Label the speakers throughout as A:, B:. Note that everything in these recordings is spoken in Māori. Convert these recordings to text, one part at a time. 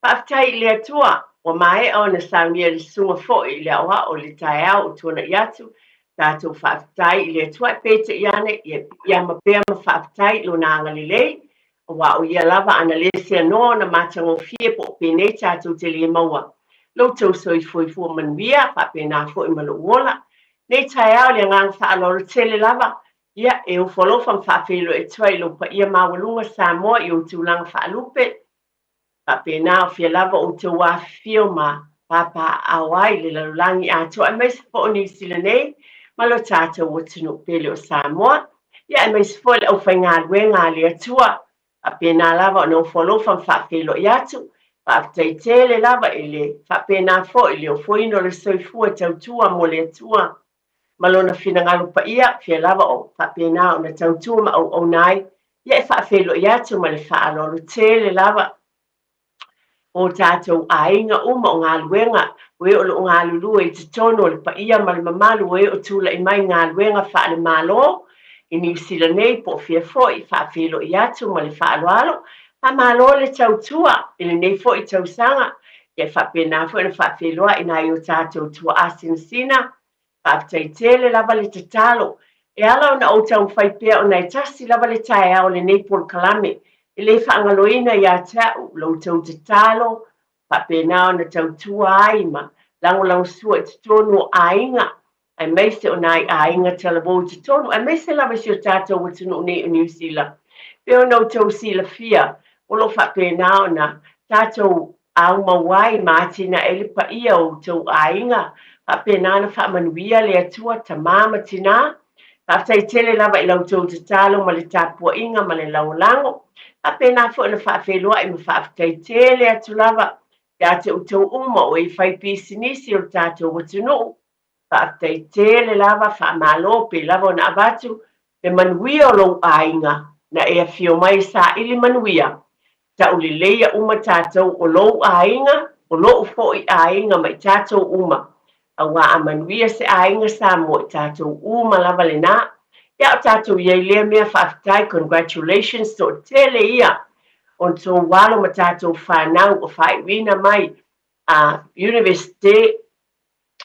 A: Whaatai le atua, o mai o na saungia le sunga fo I le awa o le tae au o tuana I atu, tātou whaatai le atua pete iane, ia mapea ma whaatai lo na angalilei, o wa o ia lava ana lese anoa na matango fie po penei tātou te le maua. Lo tau soi foi fua manuia, whapena fo I malo uola, nei tae au le ngang whaaloro tele lava, ia e o whalofa mwhaafelo e tuai lo pa ia mawalunga Samoa I o tūlanga whaalupe, Pena fia lava o te wā fio ma papa awai le lalulangi a toa mai se po o New Zealand nei ma lo tātou o tunu pele o Samoa ia mai se po le au whai ngā luenga le atua a pena lava o no whalofa mwhaafelo I atu whaatai tele lava le whapena fo I le o whoino le soifua tautua mo le atua ma lo na whina ngalo pa ia fia lava o whapena o na tautua ma au nai ia e whaafelo I atu ma le whaalolo tele lava o tātou ainga uma o ngā luenga, we o lo ngā lulua I te tono le pa ia ma le mamalu we o tūla I mai ngā luenga wha le malo, I New Zealand nei po fia fo I whaafelo I atu ma le whaaloalo, pa malo le tautua, I le nei fo I tausanga, ia whapena fo na whaafeloa I nai o tātou tua asinsina, whaatai tele lava le tatalo, e ala o na o tau whaipea o nai tasi lava le tae au le nei por kalame, I le whaangaloina ia tau, lau tau te talo, whapena o na tau tua aima, lango sua te tonu ainga, ai meise o nai ainga talabo te tonu, ai meise lava si o tātou o tunu nei o New Zealand. Peo nau tau sila fia, o lo whapena o na tātou au mawai mātina ele pa ia o tau ainga, whapena na whamanuia le atua ta mama tina, whaatai tele lava I lau tau te talo ma le tāpua inga ma le laulango, a pena fo na whaafeloa I ma whaatai tele atu lava, ia te utau uma o I whai pisinisi o tātou watunu, whaatai tele lava whaamalo pe lava o na abatu, pe manuia o lau ainga, na ea fio mai sa ili manuia, ta uli leia uma tātou o lau ainga, o lau fo I ainga mai tātou uma, a wā a manuia se ainga sa mo tātou uma lava le na, ia o tātou iei lea mea whaatai, congratulations to tele ia, on tō walo ma tātou whanau o whai wina mai a university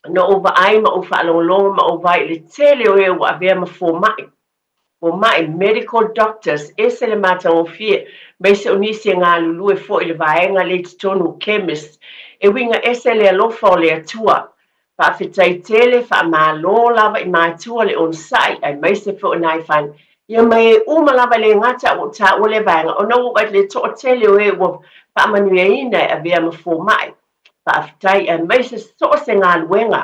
A: no ova ai ma o whaalonga ma o vai le tele o e wa avea ma fo mai medical doctors e se le mata o fie mai se onisi ngā lulu e fo I le vaenga le tonu chemist e winga e se le alofa o le atua whaafetai tele whaamalo lava I mātua le onsai ai mai se fo nai whan ia mai uma lava le ngata o ta o le vaenga o no wa le to tele o e wa whaamanuia ina e avea ma fo mai whaafetai ai mai se so se ngā luenga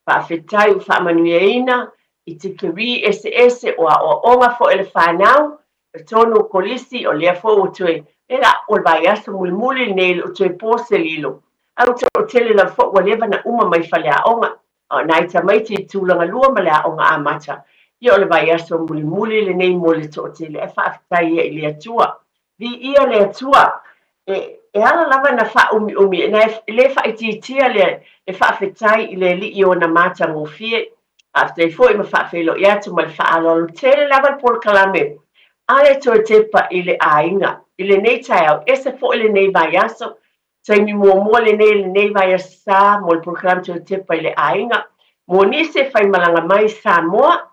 A: whaafetai o whaamanuia ina I te kiri ese o a onga fo ele whanau, e tonu kolisi o lea fo o tue, e la o vai aso muli nei o tue pose lilo. Au te o tele la fo wa lewa na uma mai whale a onga, o nai ta mai te tūlanga lua ma le a onga a mata. Ia o le vai aso muli le nei mo le to o tele, e whaafitai ia I le atua. Vi ia le atua, e ala lava na wha umi, e le whaititia le whaafitai I le li I o na mata mo fie, After foi ma whaafelo I atu ma le whaalolo tele lava por kalame. Ale to te pa I le ainga. I le nei tai au. Ese fo I le nei vai aso. Tai mi mua le nei vai asa mo le por kalame to te pa I le ainga. Mo nise fai malanga mai Samoa.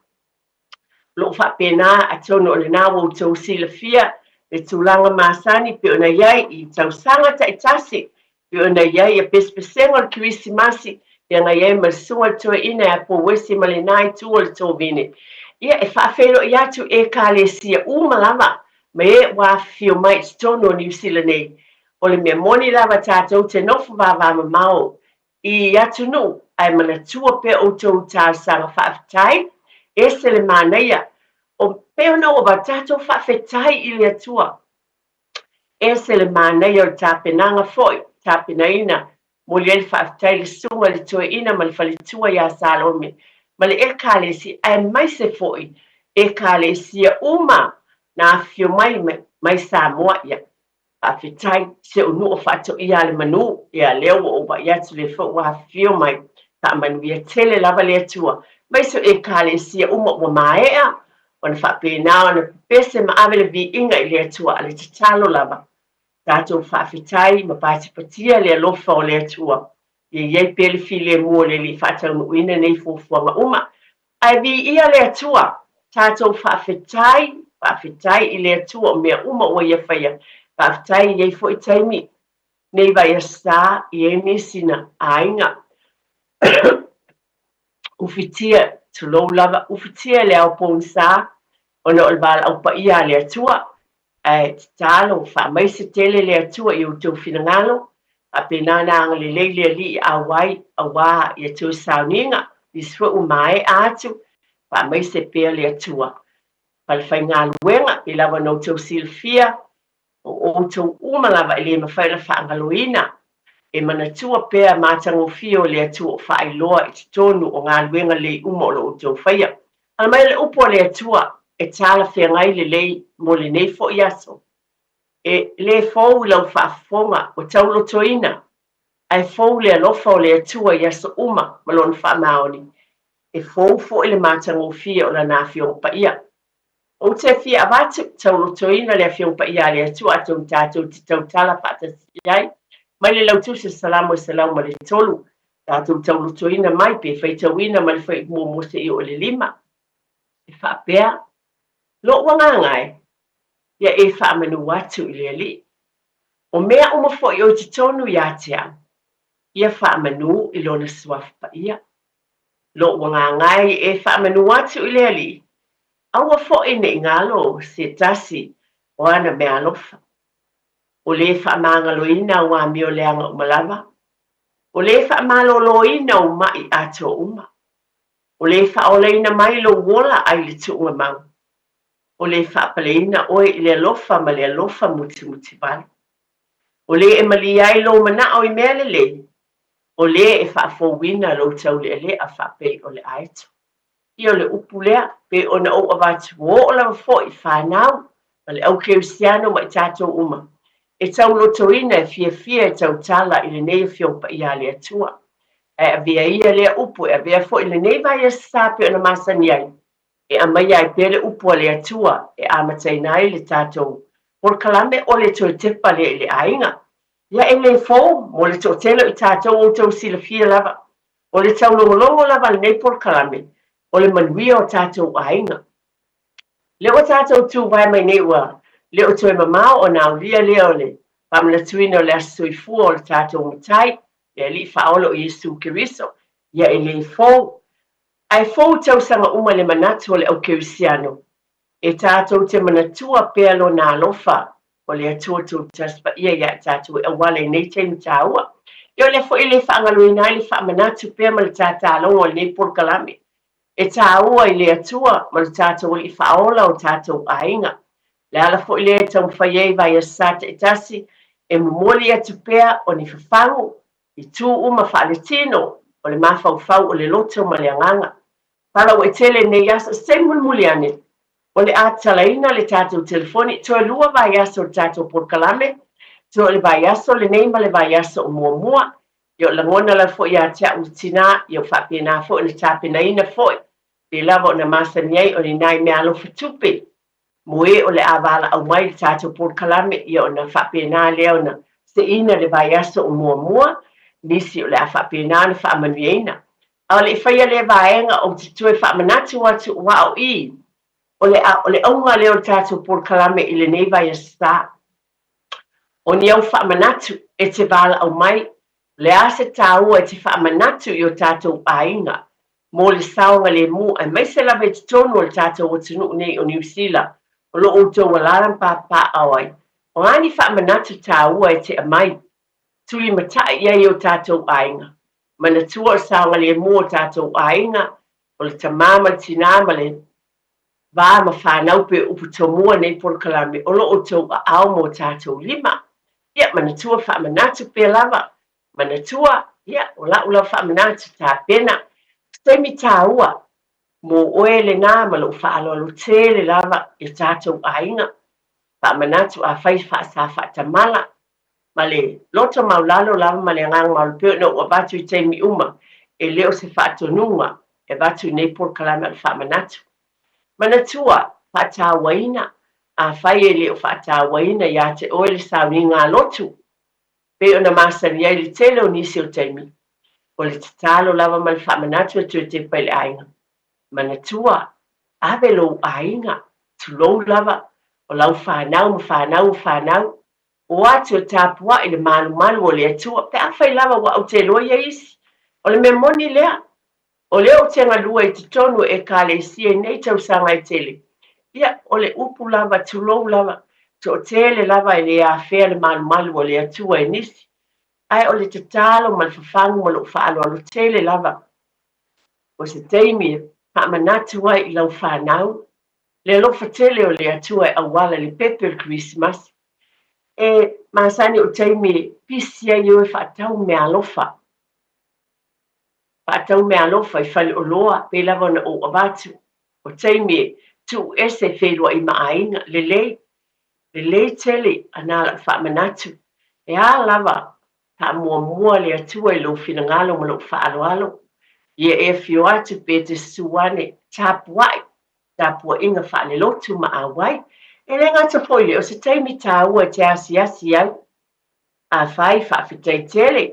A: Lo whaapena a tono o le nawa o tau sila fia. Le tūlanga masani pe ona iai I tau sanga ta itasi. Pe ona iai a pespesenga o Kirisimasi. Ia ngai e masunga tua ina a po wesi ma le nai tua le tō vine. Ia e whaafelo I atu e ka le sia uma lava, ma e wā fio mai tono New Zealand nei. O le mea moni lava tātou te nofu vāvā ma mao. I atu nu, ai mana tua pe o tō tāsanga whaafitai, e se le mānaia. O peo no o wa tātou whaafetai I le atua. E se le mānaia o tāpenanga foi, tāpenaina, mo le whaafitai le sunga le tua ina ma le whalitua ia Salome. Ma le e ka le si ai mai se foi, e ka le si uma na fio mai Samoa ia. Whaafitai se unu o whaato ia le manu, ia leo o wa ia tu le fo wa fio mai, ta manuia tele lava le atua. Mai so e ka le si uma wa maea, o na whaapena o na pese ma ave le vi inga I le atua ale te talo lava. tātou whaafetai ma Pasipatia le alofa o le atua. Iai pele file mua le li whaataunuina nei fuafuanga uma. Ai vi ia le atua, tātou whaafetai i le atua o mea uma o ia whaia. Whaafetai iai fo i taimi, nei vai a sā i e misina ainga. Ufitia tulou lava, ufitia le au pōn sā, ona o le bala au pa ia le atua, talo fa mai se tele le atua i o tau finangalo, a penana anga le leile li a wai a wā i a tau sauninga, i swa umae atu, fa mai se pea le atua. Pal fai ngā luenga, i lava no tau silfia, o tau uma lava i le mawhaila fa angaloina, e manatua pea mātango fio le atua o wha iloa i tonu o ngā luenga le uma o lo o tau whaia. Al mai le upo le atua, e tala whea ngai le lei mo le nei fo i aso. E le fau lau whaafonga o tau lotoina, ai fau le alofa o le atua i aso uma malon wha maoni. E fau fo i le mātango fia o la nā fiong pa ia. O te fia avatu, tau lotoina le fiong pa ia le atua atum tātou ti tau tala whaatasi ai. Mai le lau tusa salamu e salamu ma le tolu. Tātou tau lotoina mai pe whai tauina ma le whai mōmose i o le lima. E whaapea. Lo wangangai, ia e whaamanu watu i le li. O mea uma fo i o te tonu i atea, ia whaamanu i lona suafu pa ia. Lo wangangai e whaamanu watu i le li. Aua fo i ne ngalo se tasi o ana mea alofa. O le whaamangalo ina o ngā mio leanga umalava. O le whaamalo ina o mai ato uma. O le whaoleina mai lo wola ai le tuunga mau. O le whaapaleina oe i le alofa ma le alofa muti vale. O le e mali ai lo mana o i mea le. O le e whaafowina lo tau le a whaape o le aeto. I o le upulea pe o na o avatu o la fo i whanau ma le au keusiano ma i tātou uma. E tau lotoina e fia e tau tala i le nei fiong pa ia le atua. E a vea ia le upu e a vea fo i le nei vai a sape o na masani ai. E a mai ai pele upu le atua e a matainai le tātou. Por kalame o le toi tepa le ainga. Ia e le fō mo le tō telo i tātou o tau sila fia lava. O le tau longo lava le nei por kalame. O le manuia o tātou ainga. Le o tātou tū vai mai nei ua. Le o toi mamao o nao lia leo le. Pamla tuino le asoi fua o le tātou matai. Le li faolo i Yesu Kiriso. Ia e le fō. Ai fō tau sanga uma le manatu o le au keusiano. E tātou te manatua pea lo nā alofa. O le atua tū taspa ia tātou e awale nei te mtaua. Io le fo i le whaangaluina i le whaamanatu pea ma le tātālongo o le nei porkalame. E tāua i le atua ma le tātou i whaola o tātou ainga. Le ala fo i le tau whaiei vai a sata e tasi e mumoli atu pea o ni whawhangu i tū uma whaaletino o le mawhauwhau o le loto ma le anganga. Pala o e tele nei asa se mulmuli ane. O le atalaina le tātou telefoni, toa lua vai aso le tātou porkalame, toa le vai aso le nei ma le vai aso o mua. Io la ngona la fo i atea utina, io whapena fo i le tāpena ina fo i. Le lava o na masaniai o ni nai mea alofa tupe. Moe o le avala au mai le tātou porkalame, io na whapena leo na se ina le vai aso o mua, nisi o le a whapena na whaamanueina. A le whaia le vaenga o te tue whaamanatu watu wao i. O le aunga leo tātou porkalame i le nei vai a sta. O ni au whaamanatu e te vala au mai, le ase tāua e te whaamanatu i o tātou ainga. Mo le saonga le mu, ai mai se lawe te tonu o le tātou o tunu nei o New Zealand, o lo o tō walaran pā awai. O ani whaamanatu tāua e te amai, tui matai iei o tātou ainga. Mana tua o saonga le mu o tātou ainga, o le tamama tinama le va ma whanau pe uputomua nei porkalame, o lo o tō au mo tātou lima. Ia, mana tua whaamanatu pe lava. Mana tua, ia, o la ula whaamanatu tā pena. Stemi tāua, mo oe le ngā malo whaaloalo tele lava e tātou ainga. Whaamanatu a whai whaasa whaatamala. Ma le loto maulalo lava ma le ngang maulu peo no ua batu i teimi uma. E leo se whaatonunga, e batu nei porkalame al whaamanatu. Mana tua, whaatawaina, a fai e le o whaatawaina ia te oe le sauninga lotu. Pe ona masani ai le tele o nisi o taimi. O le tatalo lava ma le whamanatu e tue te paile ainga. Manatua, ave lo ainga, tulou lava, o lau whanau. O atu o tāpua i le malu o le atua, pe a whai lava wa au te loa ia isi. O le memoni lea, o leo te ngalua i te tonu e ka le sia i nei tau sanga i tele. Ia, o le upu lava, tulou lava, to tele lava i le a whea le malu o le atua e nisi. Ai o le tatalo ma le whawhangu ma lo whaalo tele lava. O se teimi, pa manatu ai i lau whanau, le lofa tele o le atua e awala le pepe o Christmas. E masani o teimi pisia i oe whaatau me alofa. Whaatau me alofa i whale o loa, pe lava na o abatu. O teimi tu ese whelua i maainga, le lei tele anala whaamanatu. E a lava, ta mua le atua i lo finangalo ma lo whaaloalo. Ia e fio atu pe te suane tapuai, tapua inga whaale lotu ma awai. E le ngata poile o se teimi tāua te asi au. A whai whaafetai tele.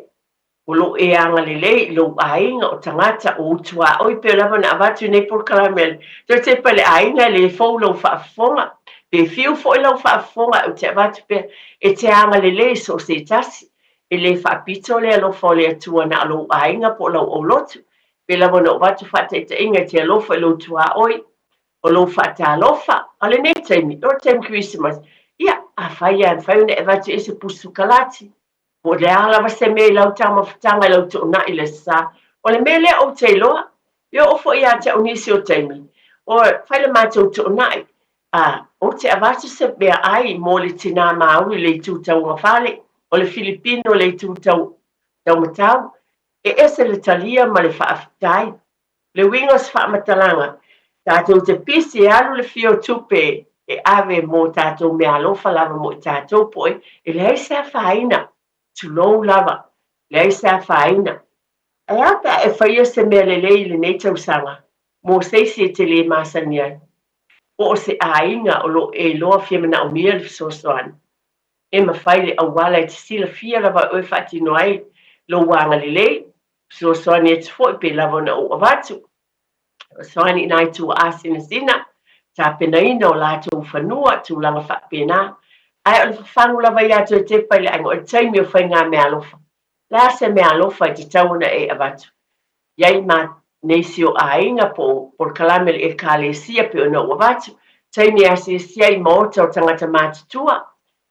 A: O lo e anga lelei, lo ainga o tangata o utua. Oi pe lava na avatu nei por karamel. Te te pale ainga le fau lau whaafonga. Pe fiu fo lau whaafonga o te avatu pe e te anga lelei so se tasi. E le whaapito le alofa le atua na alo ainga po lau o lotu. Pe lava na avatu whaate te inga te alofa lo tua oi. O lo whaata alofa. Ale nei teimi, o teimi Christmas. Ia, a whai una e vatu e se pusu kalati. O le ala se me lau tama whatanga lau tu na i le sa. O le mele o te loa. Yo ofo ia te unisi o teimi. O whai le mātou tu na i. O te avatu se mea ai mo le tina maui le tūtau ngawhale. O le Filipino le tūtau tau matau. E ese le talia ma le whaafitai. Le wingos whaamatalanga. Tātou te pisi alu le fio tupe e ave mo tātou mea alofa lava mo tātou poe. E le sa whaina. Tulou lava, lei sa whaina. E apa e whaia se mea lelei le nei tausanga, mo seisi e te le masani ai. O se ainga o lo e loa whiamana o mea le fisosoan. E ma whaile au wala e te sila fia lava oe whaatino ai, lo wanga lelei, fisosoan e te fo pe lava na o avatu. Soani nai tu asina sina, ta penaina o lato whanua, tu langa whaapena. Ai o le whangu lava ia tu e te paile ainga, o le taimi o whai ngā mea alofa. La se mea alofa i te tauna e avatu. Iai ma neisi o ainga po kalamele e kālesia pe o na o avatu. Taimi asi sia i maota o tangata mātutua.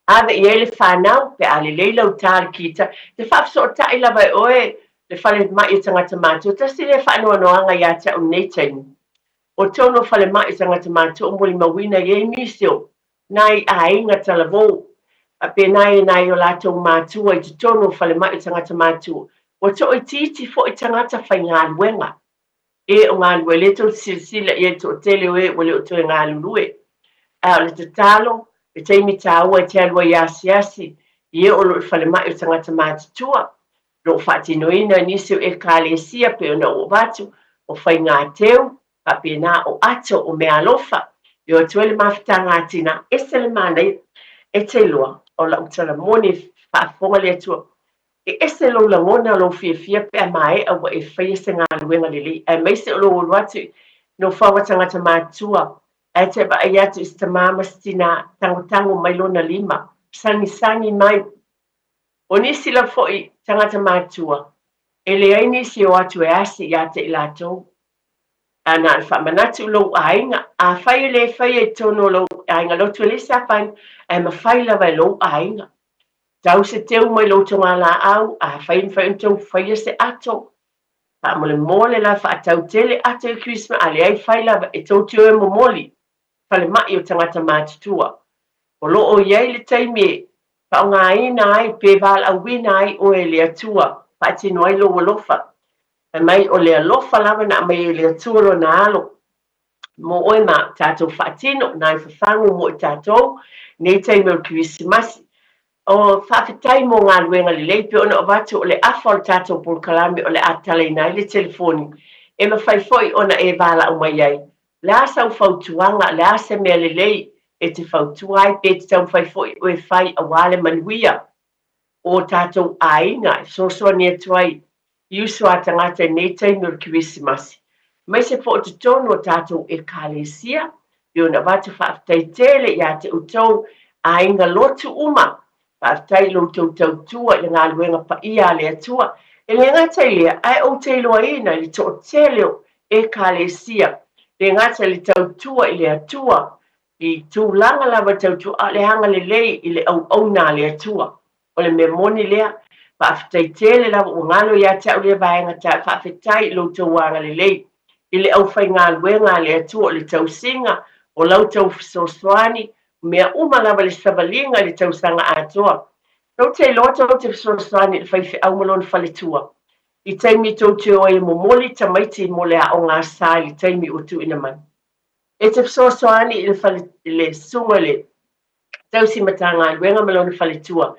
A: Ave i ele whanau pe ale leila o tāre kita. Te whafso o tai lava e oe le whale mai o tangata mātua. Tasi le whanua noanga ia te o nei taimi. O tono whale mai o tangata mātua o mori mawina i e misio. Nai ainga talavou. A pe nai o latou mātua i te tono whale mai o tangata mātua. O to i titi fo i tangata whai ngā luenga. E o ngā lue le to silsila i e to tele oe o le o to ngā lulue. A o le te talo, e teimi tāua e te alua i asi. I e o lo i whale mai o tangata mātua. Lo whaatinoina nisi o e kālesia pe o na o vatu. O whai ngā teu, pa pe nā o ato o mea alofa. I o tuele mawhitanga atina, e sele mana e te loa. O la utara moni whaafonga le atua. E ese lo la ngona lo fia pe a mai a wa e whaia se ngā luenga lili. E meise o lo uluatu no whawatangata mātua. E te ba ai atu is te māma stina tango mai lona lima. Sangi mai. O nisi la foi tangata mātua. E le ai nisi o atu e asi i ate i lātou. Ana alfa manatu lo ainga. A whai le whai e tono lo ainga. Lo tu le sa whain e ma whai la vai lo ainga. Tau se teu mai lo tonga la au, a whain tau whaia se ato. Pa mole la wha tau tele ato i Christmas, a le ai whai la e tau teo e momoli. Whale mai o tangata mātutua. O lo o iei le taimi, pa o ngā ina ai, pe val au wina ai o e le atua, pa tino ai lo o lofa. E mai o le alofa lava na mai le atua lo na alo. Mo oi ma tātou whaatino, nai whawhangu mo i tātou, nei taimi o Christmas. O whawhitai mō ngā luenga li leipe ona o watu o le awha o tātou pulkalami o le atale nai le telefoni. E ma whai foi ona e wala o mai ai. Le asa u whautuanga, le asa mea le lei, e te whautua ai pe te tau whai fo o e whai a wale manuia o tātou ainga so ni atu ai iusu a tangata nei taimi o Kirisimasi. Mai se fo te tono o tātou e kalesia, i ona watu whaafitai tele ia te utou ainga lotu uma, whaafitai lo tau tua i ngā luenga pa ia le atua, e le ngata ia ai o te loa ina li to teleo e kalesia, le ngata li tau tua i le atua, i tūlanga lava tau tua, le hanga le lei i le au nā le atua. O le memoni lea, whaafitai tele lava o ngalo ia te au lea vaenga ta whaafitai lo tau wanga le lei, i le au whai ngā luenga le atua o le tau singa, o lau tau fisoswani, mea uma lava le sabalinga le tau sanga atoa. Tau te loa tau te fisoswani le whaifi au malon whaletua. I taimi tau te oe momoli ta maiti mo le a o ngā sā i taimi o tu ina man. E te fisoswani i le sunga le tau si matanga luenga malon whaletua.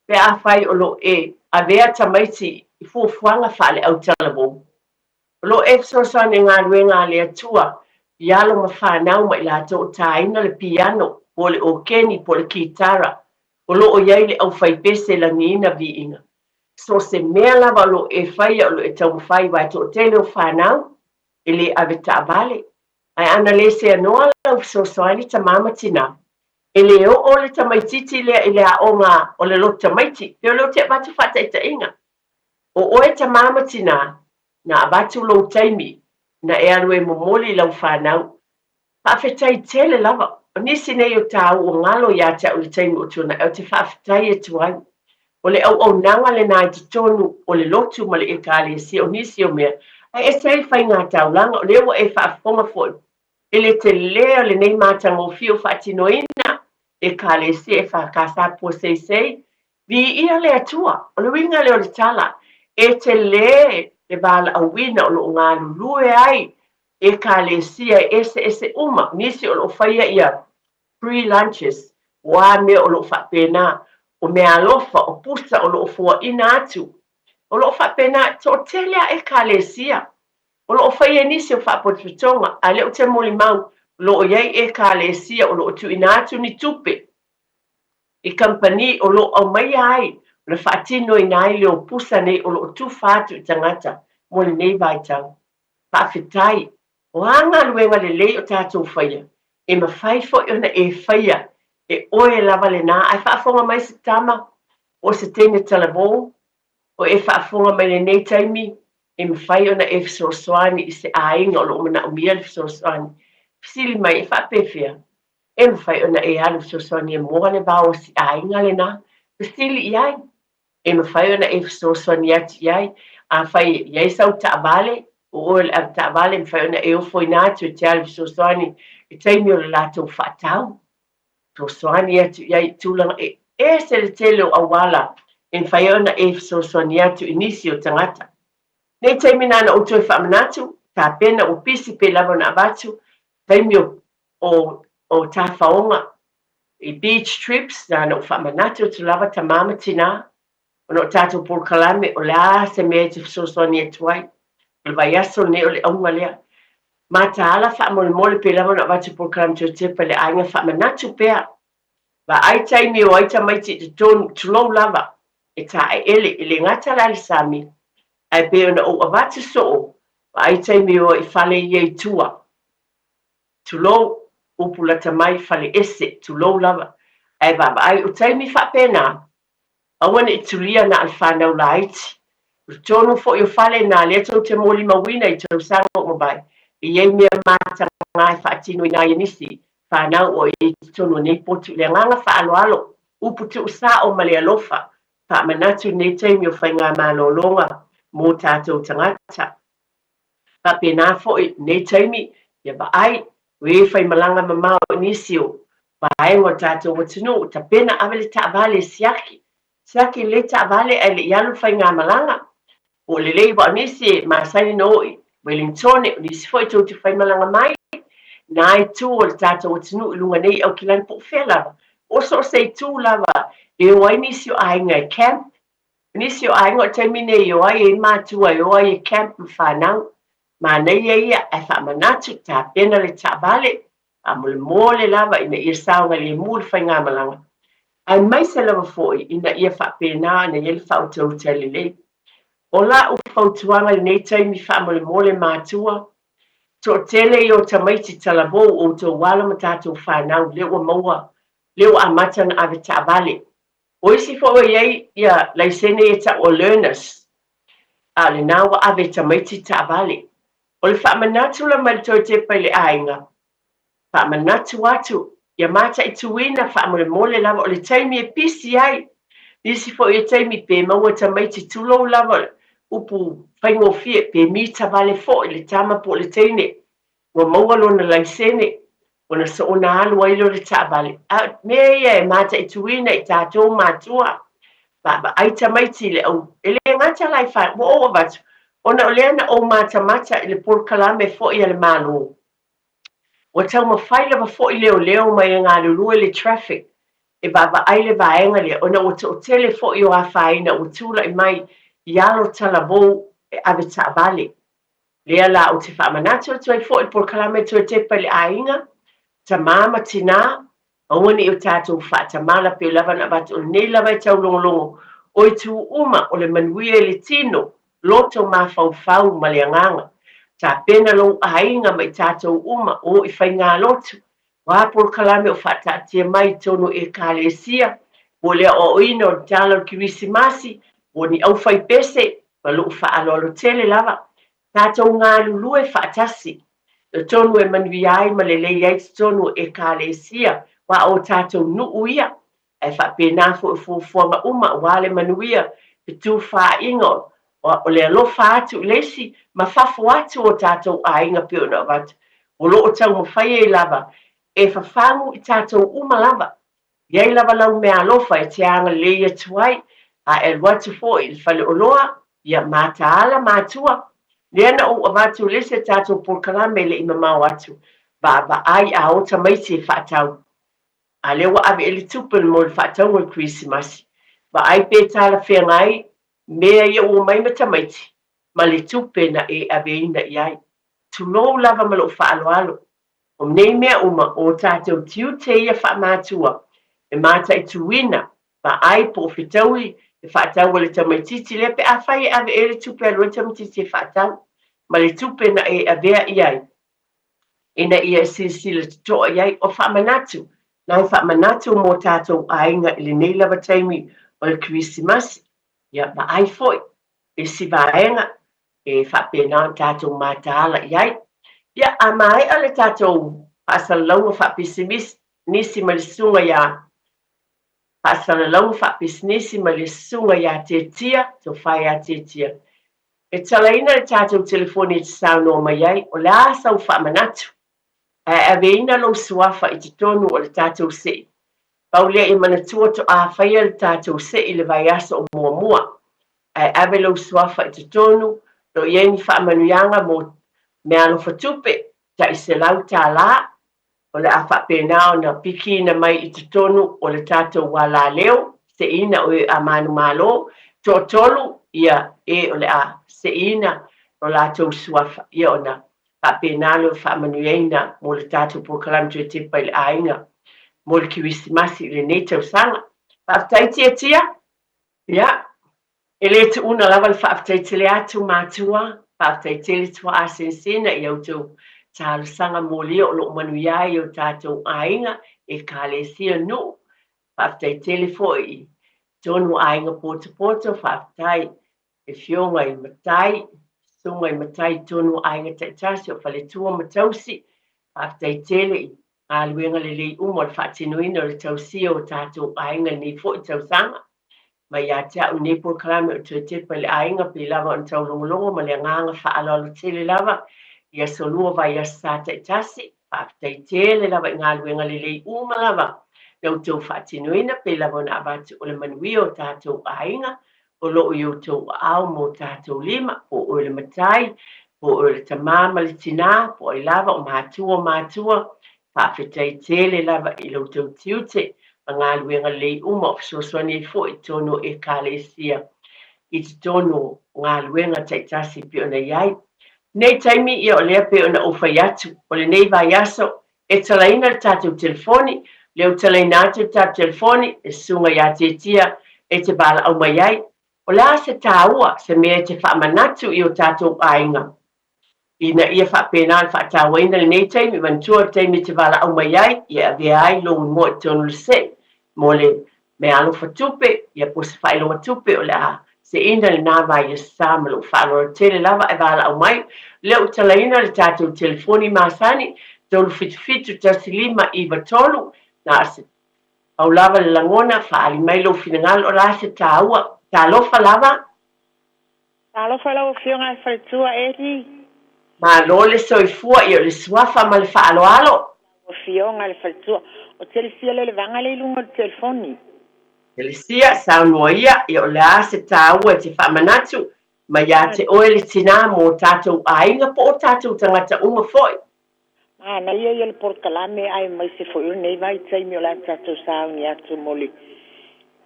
A: Pe a whai o lo e a vea ta maiti i fuafuanga whale au talabo. O lo e fisoswani ngā luenga le atua, ialo ma whanau ma i lato o tāina le piano, po le o keni, po le kitara, o lo o iai le au whai pese la nina vi inga. So se mea lava lo e whaia o lo e tau whai wai to o tele o whanau, e le ave ta vale. Ai ana le se anoa lau fisoswani ta mama tina. E le o le tamaititi lea i le aonga o le lo tamaiti, pe o lo te batu whata i ta inga. O oe ta mama tina, na abatu lo taimi, na e alu e momoli lau whanau. Whaafetai tele lava, o nisi nei o tau o ngalo ia te au le taimi o tuna, e o te whaafetai e tuai. O le au nanga le nai te tonu, o le lotu ma le e kāle si o nisi o mea. Ai e sei whai ngā tau langa, o lewa e whaafonga fwoi. E le te lea le nei mātanga o fio whaatinoina, e kāle si e whaakasa po sei, vi ia le atua, o le winga le o le tala, e te le bala au wina o lo ngā lulue ai, e kāle si e ese uma, nisi o lo whaia ia free lunches, wa me o lo whapena, o mea alofa, o pusa o lo fua ina atu, o lo whapena, to telea e kāle sia, o lo whaia nisi o whapotutonga, a leo te moli mau, lo o iei e kāle sia o lo tu ina atu ni tupe, i kampani o lo au mai ai, le whaatino i nai leo pusa nei o lo tu whātu i tangata, mo le nei vai tau. Whaafetai, o anga luenga le lei o tātou whaia, e ma whaifo i ona e whaia, e oe lava le nā, ai whaafonga mai se tama, o se tene talabo, o e whaafonga mai le nei taimi, e ma whai ona e fisoswani i se ainga o lo mana umia le fisoswani. Fisili mai e whaapewhia. E mwhai ona e alu fisoswani e moa le vau si ainga le nā. Fisili iai. E mwhai ona e fisoswani ati iai. A whai iai sau taavale. O oe le av taavale mwhai ona e ofo i nātu e te alu fisoswani. E taimi o le lātou whaatau. Fisoswani atu iai tūlanga e se le tele o awala. E mwhai ona e fisoswani atu inisi o tangata. Nei taimi nana o toi whaamanatu. Tā pena o pisi pe lava na abatu. Taimi o tā whaonga i beach trips, nā no whamanatu tu lava ta mama tina, o no tātou porkalame o le a se mea te fisoswani e tuai, o le vai aso ne o le aunga lea. Mā tā ala whaamole mole pe lava na watu porkalame tu tepa le ainga whamanatu pea. Wa ai taimi o aita maiti te tonu tu lou lava, e tā e ele i le ngata lali sami, ai pe ona o avatu soo, wa ai taimi o i whale iei tua. Tu lou upula tamai fale ese tu lou lava. Ai baba ai o taimi whapena. Awane i tulia na alwhanau la iti. Tonu fo i fale na leto te moli mawina i tau sanga o mabai. I ei mea mata ngai whaatino i nai nisi. Whanau o i tonu nei potu le nganga whaaloalo. Uputu usa o male alofa. Whaamanatu nei taimi o whainga malolonga mō tātou tangata. Whapena fo i nei taimi ia ba ai we fai malanga mamao nisio vai wa tato watino ta pena avele ta vale siaki le ta vale ele yalu fai nga malanga o le le ba nisi ma sai no Wellington ni foi to te fai malanga mai nai tu o tato watino lunga nei o kilan po fela o so sei tu lava e wai nisio ai nga camp nisio ai nga termine yo ai ma tu ai o ai camp fanau ma nei ia e fa manatu ta pena le ta vale mole lava ina ia saunga le mul whainga malanga. Ai mai se lava foi ina ia whapena na ia whautau tele le. O la u whautuanga le nei taimi mole mātua, to tele i o tamaiti talabo o to wala matatou whanau le ua maua, le ua amata na ave taavale. O isi fo iei ia laisene e ta o learners, a le nā ua ave tamaiti taavale. O le whaamanatu la malito te pai le ainga. Whaamanatu atu, ia mata i tuina whaamole lava o le taimi e pisi ai. Isi fo i taimi pe maua tamaiti tulo lava upu whaingofie pe mi taavale fo i le tama po le teine. Wa maua lona laisene, ona so ona alu ailo le taavale. Mea ia e mata i tuina i tātou mātua. Ba ai tamaiti le au, ele ngata lai wha, mo o watu. Ona o leana o mata i le polokalame fo i ale malo. Wa tau mawhaila wa fo i leo mai ngā lulua le traffic. E ba ai le vaenga le, ona o te o tele fo i o a whaina, o tūla i mai i alo talabo e ave taavale. Lea la o te whaamanatu tu ai fo i polokalame tu te pale ainga, ta mama tina, awane i o tātou wha, ta mala pe lava na batu, o nei lava i tau longolongo, o i tu uma o le manuia le tino, loto ma fau ma le anganga, ta pena long ainga mai tātou uma, o i whai ngā lotu, wa polokalame o whata tia mai tono e kālesia, o lea o ino o tala o kirisimasi, o ni au whai pese, ma lo wha tele lava, tātou ngā lulue whaatasi. Tonu e manuiai ma le lei ai tonu e kālesia wa o tātou nuu ia. E whapena fo fuanga uma wale manuia pe tu wha ingo. O le alofa atu lesi ma whafo atu o tātou a inga pe ona watu. O lo o tau mo whai e lava. E whawhangu i tātou uma lava. Iei lava lau mea alofa e te anga leia tuai. A e watu fo i whale oloa. Ia mātaala mātua. Leana o avatu lese tātou polokalame le ima mau atu. Ba ai a o tamaiti e whaatau. A lewa ave ele tupen mo le whaatau o Christmas. Ba ai pe tala whengai, mea ia o mai ma tamaiti. Ma le tupena e ave ina iai. Tulou lava ma lo whaaloalo. O nei mea uma o tātou tiu te ia whaamatua. E mata i tuina. Ba ai po whitaui. E whaatau le tamaititi le pe a whai ave ele tupe alua tamaititi e whaatau. Ma le tupe na e avea iai. Ina ia sisila tutoa iai o whamanatu. Nai whamanatu mo tātou ainga ili nei lava taimi o le Christmas. Ia ba ai foi. E si vaenga. E whapena tātou mātaala iai. Ia a mai ale tātou pasalaunga whapisimis nisi ma le sunga ia. Pasalaunga whapisinisi ma le sunga ia te tia. To whai a te tia. E talaina le tātou telefoni te sauno mai ai, o le asa u whaamanatu. E aveina lo suafa i te tonu o le tātou sei. Paulea i manatua to a whaia le tātou sei le vai asa o mua. E ave lo suafa i te tonu, lo ieni whaamanuianga mo me alo whatupe, ta i se lau tā la, o le a whapenao na pikina mai i te tonu o le tātou wala leo, se ina o e a manu malo, to tolu ia e o le a se ina o la tau suafa ia ona papenalo whaamanuiena mo le tātou polokalame tu e te pai le ainga mo le Kirisimasi le nei tau sanga. Whaafitai tia ia e le tu una lava le whaafitai te le atu mātua, whaafitai te le tua asensena i au tau tālu sanga mo leo o lo manuiai o tātou ainga e kālesia no. Whaafitai te le foi tonu ainga poto, whaafitai e fionga i matai, sunga i matai tonu ainga te tasi o whale tua matausi, aftai tele i aluenga le lei umo le whaatinuina o le tausi o tātou ainga ni fo i tausanga, ma ia te au ne polokalame o tue te pa le ainga pe lava o tau longolongo ma le nganga whaalolo tele lava, ia solua vai a sata i tasi, aftai tele lava i aluenga le lei uma lava, nau tau whaatinuina pe lava na abatu o le manui o tātou ainga, o loo i o tau au mo tātou lima, po o le matai, po o le tamama le tina, po o lava o mātua, whaafetai tele lava i lo tau tiute, a ngā luenga lei uma o fsoswani e fo i tono e kālesia, i te tono ngā luenga taitasi pe ona iai. Nei taimi ia o lea pe ona o whai atu, o le nei vai aso, e talaina le tātou telefoni, leo talaina atu tātou telefoni, e sunga ia tia e te bala au mai ai, o la se tāua se mea te whaamanatu i o tātou ainga. Ina ia whaapena al whaatawaina le nei taimi, mantua taimi te bala au mai ai, ia avea ai longu mo e tonu le se, mo le me alo fatupe, ia posa whailonga tupe o le a, se ina le nāwa ia sāmalo, whaaloa tele lava e bala au mai, leo talaina le tātou telefoni māsani, tolu fitu tasi lima iwa tolu, na ase au lava le langona, whaali mai lo finangalo, o la se tāua, tālofa lava.
B: Tālofa lau fionga whaitua eri.
A: Ma lo le soifua i o le suafa ma le whaaloalo.
B: O fionga le whaitua, o telesia le vanga le lunga le telefoni.
A: Telesia, saunua ia, i o le a se tāua te whaamanatu, ma ia te oe le tina mo tātou ainga po o tātou tangata uma foi.
B: Na ia ia le porkalame ai mai se foi nei vai taimi o la tātou sauni atu moli.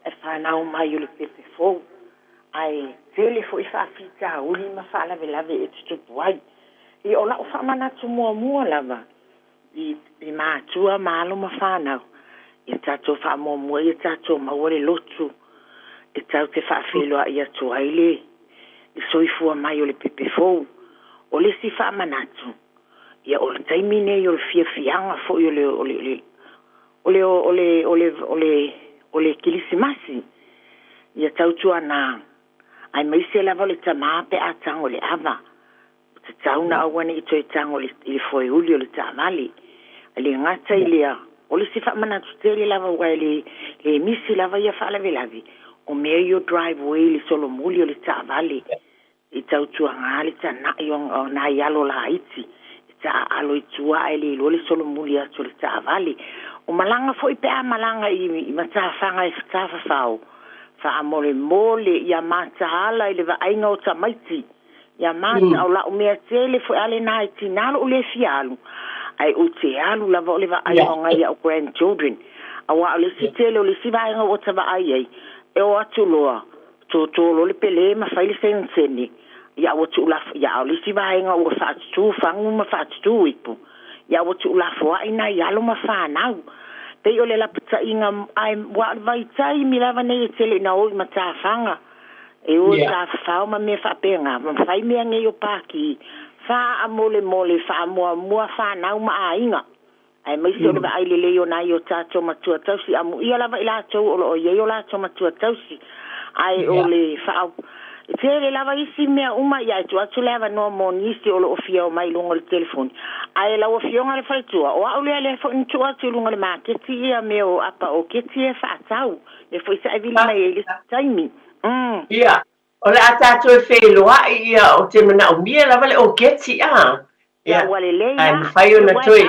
B: E whanau mai o le pepe fou. Ai tele foi whaafita uli ma whaalawe lawe e tutupu ai. I o la o whaamanatu mua lava. I mātua mālo ma whanau. I tātou whaamua i tātou mawale lotu. I tau te whaafeloa i atu aile. I soifua mai o le pepe fou. O le si whaamanatu. Ia o le taimi nei o le fiafianga fo i o le kilisimasi. Ia tautua na ai mai se lava le tamā pe a tango le ava. Te tauna awane i toi tango le foi uli o le tamali. Le ngata i lea. O le si whamanatu tere lava wai le misi lava ia whaalawe lavi. O mea i o driveway le solo muli o le tamali. I tautua ngā le tana i o nā ialo la iti. Ta alo i tua e le lole solo muli atu le taavali. O malanga fo i pea malanga i matawhanga i whatawhawhau. Wha amore mole i a matahala i le vainga o tamaiti. I a mata o la o mea tele fo ale nā i tinalo o le fialu. Ai o te alu lava o le vainga o ngai o grandchildren. A wa o le si tele o le si vainga o ta vai ai. E o atu loa. Tōtolo le pele ma whaile senseni. Ya watu ulaf ya olisi vainga o fatu fangu ma fatu ipu ya watu ulaf wa ina ya lo ma fanau te ole la pata inga ai wa vai tai mi lava nei tele na o mata fanga e o ta fa ma me fa penga ma fai me nge yo paki fa amole mole fa mo fa nau ma ainga ai mai se o le ai le yo na yo tato matua tausi amu ia lava ila to o ye yo la to matua tausi ai ole fa tere lava isi mea uma ia tu atu lava no mo nisi o lo ofia o mai lunga le telefoni. Ai la ofia ngale faitua. O au lea le fo tu atu lunga le maketi ia mea o apa o keti e whaatau. Le fo isa evili mai e le taimi.
A: Ia. O le atatu e wheloa ia o te mana o mia lava le o keti a.
B: Ia wale leia.
A: Ai mawhai o na toi.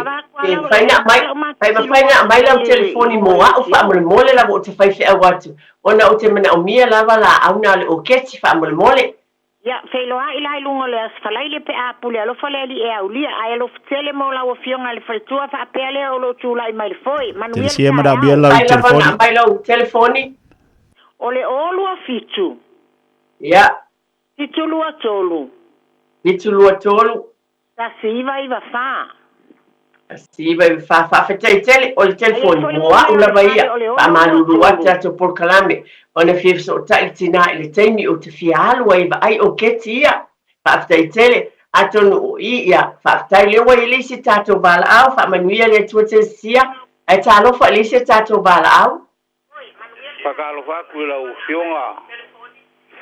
A: E whaina mai lau telefoni mo a o whaamole mole lava o te whaife au atu. Ona o te mana o mia lava la au na le o keti whaamole mole.
B: Ia, wheloa i lai lunga le asfalai le pe apule alo whale ali e au lia. Ai alo tele mo lau o fionga le whaitua wha apea lea o lo tūlai mai le foi.
C: Telesia mara bia lau telefoni.
A: Mai lau telefoni.
B: O le olua fitu.
A: Ia.
B: Fitu lua tolu.
A: Fitu lua tolu.
B: Ta siva iwa wha.
A: Siva iwa wha whawhetai tele o le telefoni moa ula vaia. Pa malulu ata to porkalame. O na whiwsa o tai tina i le taimi o te whiahalua iwa ai o keti ia. Whawhetai tele. Atonu o i ia. Whawhetai lewa i lisi tato vala au. Whamanuia le tuate sia. Ai talofa lisi tato vala au.
D: Whakalofa kula o fionga.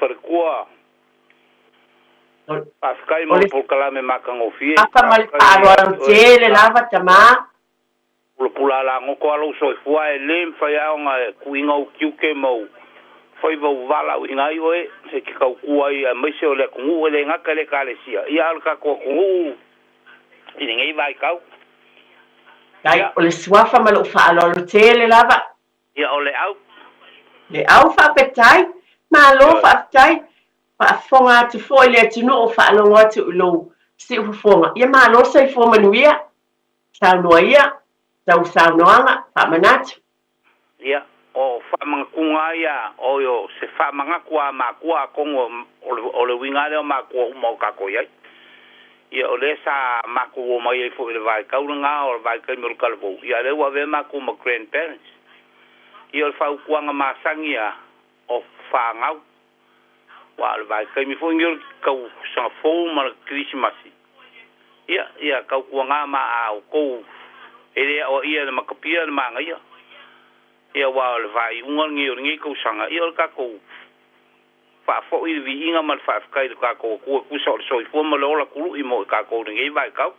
D: Wharikua. Askai mo porkalame makango fie.
A: Apa mali paro tele lava tama.
D: Pula la ngoko alo soifua e lem fai aonga kuinga o kiuke mo. Fai vau vala o ingai oe. Se ki kau kua i a meise o le kungu e le ngaka le kalesia. Ia alka kua kungu. Ine ngei vai kau.
A: Dai o le suafa malo whaalo tele lava.
D: Ia o le au.
A: Le au whapetai. Malo whapetai. Whaafonga atu fo le atu no o whaalonga atu ulo si ufonga. Ia malo sai fo manuia. Saunua ia. Tau saunoanga. Whamanatu.
D: Ia. O whamangakunga ia. O yo se whamangakua makua kongo o le wingare o makua umau kako iai. ia o le sa mako o mai e fo le vai kaunga o vai kai mol kalvo ia le wa ve mako ma grandparents ia o fau kuanga masangia o fangau wa le vai kai mi fo ngir kau sa fo ma Christmas ia kau kuanga ma au ko ele o ia le makapia ma ngai ia wa le vai ungal ngi ko sanga ia ka ko fa fo i vi inga mal fa kai ka ko ku so fo ma lo la ku i mo ka ko ngi vai ka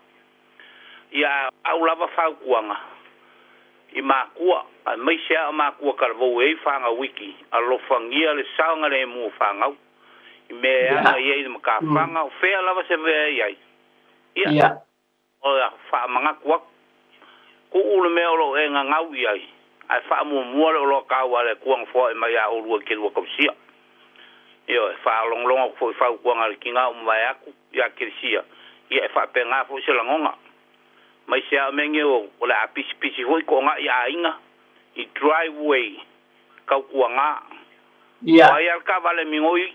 D: ia au lava fa kuanga i ma ku a mai sia ma ku ka vo e fa nga wiki a lo fangia le saunga le mu fa nga i me anga ye ma ka fa nga fe lava se ve ia ia o fa manga ku ule me lo e nga ngau ia ai fa mu lo ka wa le kuang fo e mai a o lu ke lu ko sia yo fa long fo fa kuanga le kinga mai aku ia kirsia ia fa penga fo se langonga mai sia menge o la pisi hoi ko nga ia inga I driveway ka kuanga ia ai ka vale mingoi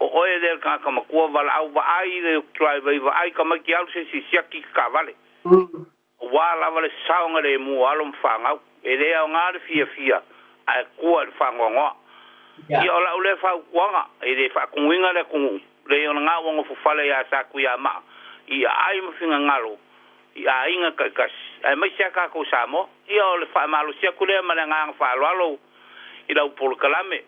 D: o e del ka ma ku vala au va ai le driveway va ai ka ma ki au se si ki ka vale wala vale saunga le mu alum fanga e le nga le fia ai ku al fanga ia ola ule fa kuanga e le fa kuinga le ku le nga wongo fu fale ya sa ku ya ma ia ai mo finga ngalo ia inga ka ai mai sia ka ko samo ia ole fa malu sia ku le ma nga fa lo ila por kalame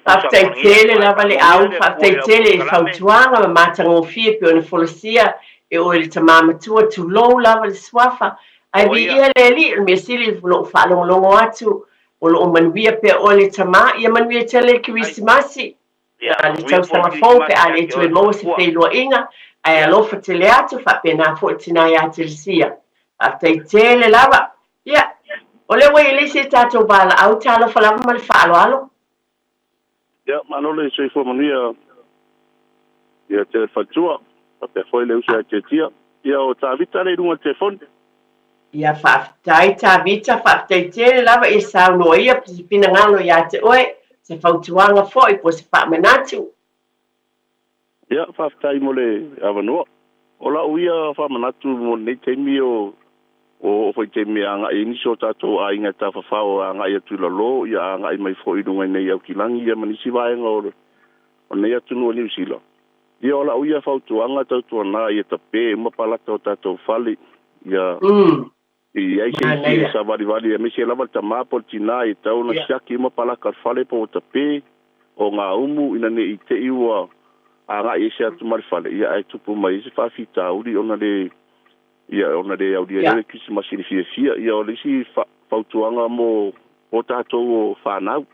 A: After tele la vale au after tele fa tuanga ma tango fie pe on folosia e o le tamama tua tu lo la vale swafa ai vi ia le li me sili lo fa lo atu o lo manvia pe o le tama ia manvia tele Christmasi ia le tau sanga fo pe ale tu mo se pe lo inga ai alo fa tele atu fa pe na fo tina ya tilsia after tele lava ia o le wei le se tato bala au talo fa lava mal fa alo
E: ya manole soi fo mania ya te fatua pe foi le usa ke tia ya o tavita le runga telefon
A: ia fa taita vita fa taite lava e sa no ia pina ngalo ya te oe se fautuanga foi po se fa manatu
E: ya fa tai mole avano ola uia fa manatu mo ne temi o foi temi anga ini so tato a inga ta fa fa anga ia tu lo ya anga i mai foi dunga nei au kilangi ia manisi vai ngoro o nei atu no ni silo ia ola uia fautuanga tautu na ia tape mo pala tato fali ia ia se sa vali e me se lava tama portina e tau na siaki mo pala ka fale po tape o nga umu ina ne i te iwa anga e se atu mari fale ia ai tupu mai se fa fita uri ona le au dia le kisi masini fia ia o le si fautuanga mo o tato o whanau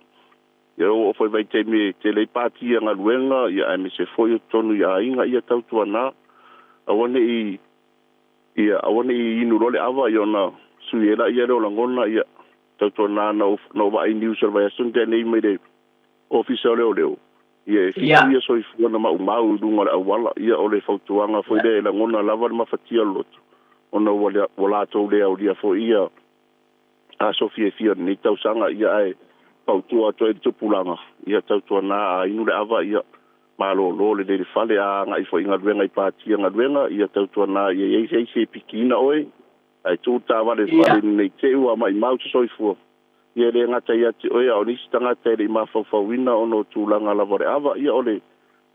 E: ia o foi vai te me te le pati nga luenga ia me se foi o tonu ia inga ia tautua na awane i inu role ava ia na suiela ia le langona ia tautua na no va i news vai sunte nei me de official leo ia ia so i funa ma umau dunga awala ia o le fautuanga foi le langona lava ma fatia loto ona wala to le au dia fo ia a Sofia fia ni tau sanga ia ai pautua to e tupulanga ia tautua na inu le ava ia malo lo le fale a ngai fo inga luenga i pati nga luenga ia tautua na ia se pikina oi ai tu ta vale fale nei te ua mai mau so i fu ia le ngata ia te oi au nisi tanga te le ma fa wina ono tulanga la vore ava ia ole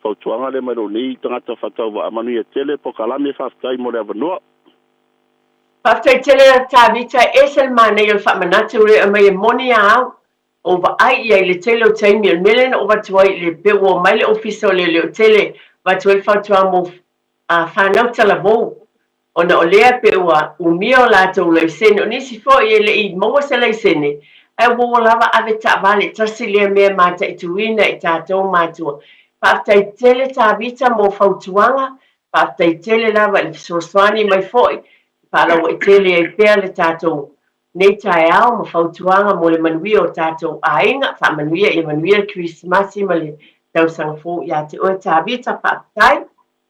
E: fautuanga le mai nei tanga fatau va amanu ia tele po kalame fa tai mo le avanoa
A: After tele ta vita esel mane yo fa manatu le mai moni au over ai le tele o taimi el melen over tuai le pe o mai le officer le tele va tuai fa tua mo a fa na tala vo ona o le pe o mio la to le sen oni si fo le I mo se le sen e wo lava ave ta vale tasi le me mata I tuina I tato matua fa tele ta vita mo fa tuanga fa tele lava le soswani mai foi para o tele e pele tato nei tai au ma fautuanga mo le manuia o tato ainga fa manuia e manuia Christmas ma le tau sangfo ia te o tabita pa tai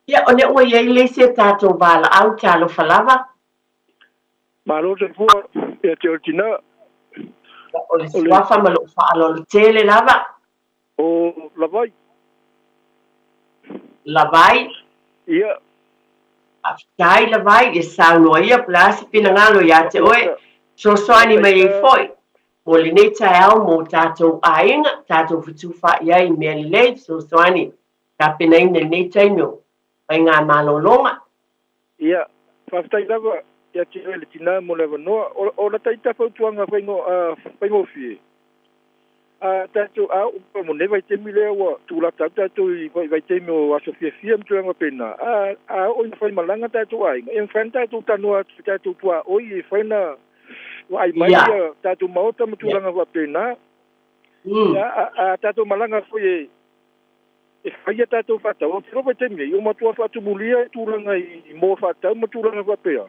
A: ia o ne o ia le se tato bala au talo falava
E: malo te fu ia te ortina
A: o le swafa ma lo fa lo tele lava
E: o lavai
A: lavai
E: ia
A: Dai la vai e sauno ia plus pinangalo ia te oe so soani mai e foi. Mo le nei tae au mo tātou ainga, tātou futufa ia I mea lei so soani. Ta pina ina nei taino. Pai ngā malolonga.
F: Ia, whaftai lava, ia te oe le tina mo lewa noa, o la taita whautuanga whaingo fie. Tātou au, mo ne vai te milea wa, tūla tātou I vai te mo aso fia mtuanga pena. Oi whai malanga tātou ainga. E mwhan tātou tanua tātou tua oi e whaina wa ai mai tātou maota mtuanga wa pena. Tātou malanga fwe e whaia tātou whatau. O tiro vai te milea, o matua whatu mulia tūlanga I mō whatau mtuanga wa pea.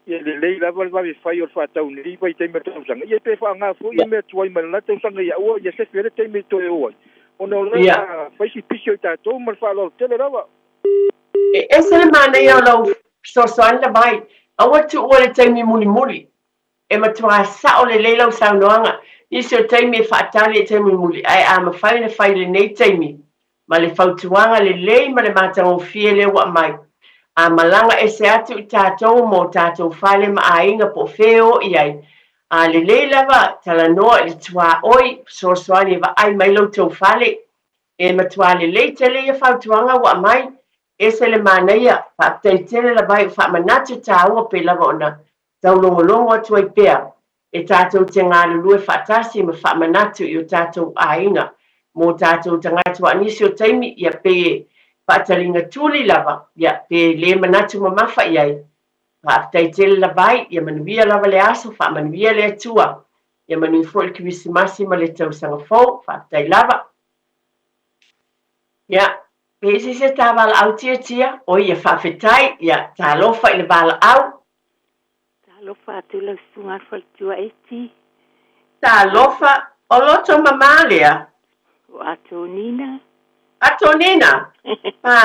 F: Ia le lei lava le vai fai o whatau nei vai te me tau sanga. Ia pe wha ngā fu I mea tuai mai la tau sanga ia ua ia se fere te me toe oai. O no lea whai si pisi o tātou ma wha lau tele rawa.
A: E se le mana ia lau sosoan la vai. Awa tu ua le taimi muli. E matua sa o le lei lau saunoanga. Isi o taimi e whaatale e taimi muli. Ai a ma whai le whai le nei taimi. Ma le whautuanga le lei ma le mātango fie le wa mai. A malanga e se atu I tātou mo tātou whale ma a inga po wheo iai. A le lava tala noa le tua oi so soani wa ai mai lau tau whale. E matua le lei tele ia whautuanga wa mai. E se le manaia whaaptei tele la vai wha manatu tāua pe lava ona. Tau longolongo atu ai pea. E tātou te ngā lulue whaatasi ma wha manatu I o tātou a inga. Mo tātou tangatu anisi o taimi ia pe Patalinga tuli lava, ia pe le manatu mamafa iai. Whaaftai tele lavai, ia manuia lava le aso, wha manuia le atua. Ia manui fo il kiwisimasi ma le tausanga fau, whaaftai lava. Ia, pe isi se tā wala au tia, o ia whaafetai, ia tā lofa I le wala au.
B: Tā lofa atu lau sunga whaltua eti.
A: Tā lofa, o loto mamalea.
B: O atu nina.
A: Atonina,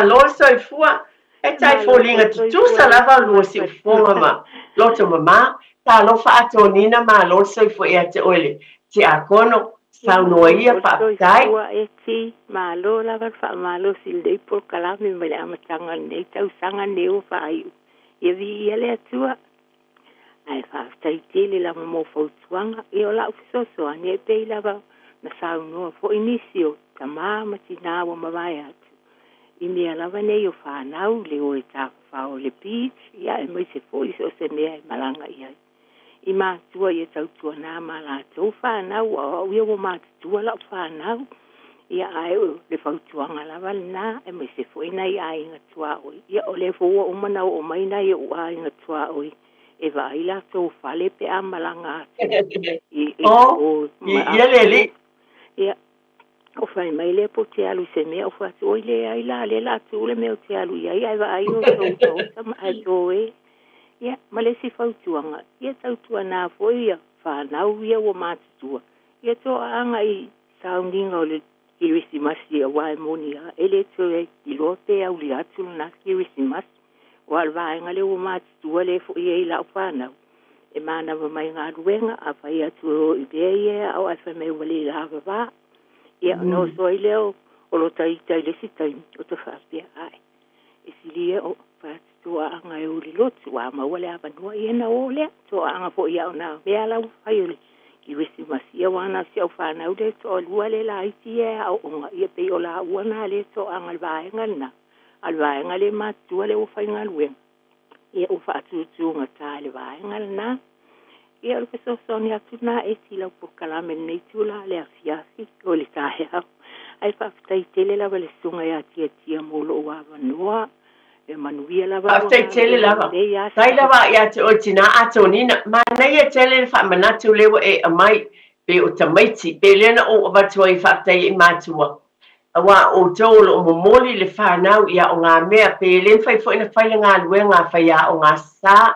A: lo soi fua, e tai folinga tutusa lava lua si ufonga ma, loto mama, ta lo fa atonina ma lo soi fua e te oile, ti akono, saunoa ia pa tai.
B: Tua e ti, ma lo lava fa ma lo si lei por kalami me le amatanga nei tau sanga neo fa aiu. Ia vi ia le atua, ai fa tai tele lava mo fautuanga, e o la ufisoso, ane e pei lava, na saunoa fo inisio, ta mama tina wa mawai atu. I mea lava nei o whanau le o e tā whao le beach, ia e mai se fo iso se mea e malanga iai. I mātua i e tautua nā mala tau whanau, au ia o mātua la whanau, ia ai o le whautuanga lava nā, e mai se fo ina i a inga tua oi. Ia o le fo o manau o maina i o a inga tua oi. E vai la tau whale pe a malanga atu.
A: Ia leli.
B: Ia. O fai mai le po te alu se mea o fatu oi le ai la tu le mea o te alu iai ai wa ai o tau sama ai toe. Ia, ma le si fautuanga. Ia tautua nā foi ia whanau ia o mātutua. Ia tō anga I saundinga o le kirisi masi a wae moni a. Ele tō e ilote au li atu na kirisi masi. O alwaenga le o mātutua le fo ia I lau whanau. E mana wa mai ngā ruenga a whai atu o I bea ia au ai whai mai wale la hawa wā. Ia no soi leo o lo tai le si tai o te whaapea ai. E si lia o whatua anga e uri lotu a mawale a vanua I ena o lea. Toa anga po ia o nā mea lau hai uli. I wisi masia wana si au whanau le toa lua le la iti e au onga. Ia pei o la wana le toa anga alwaenga na. Alwaenga le matua le o whainga luenga. Ia o whaatutunga tā le waenga na. Ia o so soni atu nā e tila po kalame nei tula le afiafi o le tahe au. Ai whaftai tele lava le sunga ia tia molo o avanua. E manuia lava.
A: Whaftai tele lava. Tai lava ia te o tina atonina. Ma nei e tele le whamanatu lewa e amai pe o tamaiti. Pe lena o avatua I whaftai I mātua. Awa o tolo o momoli le whanau ia o ngā mea. Pe len whai fo ina whaile ngā lue ngā whaia o ngā sā.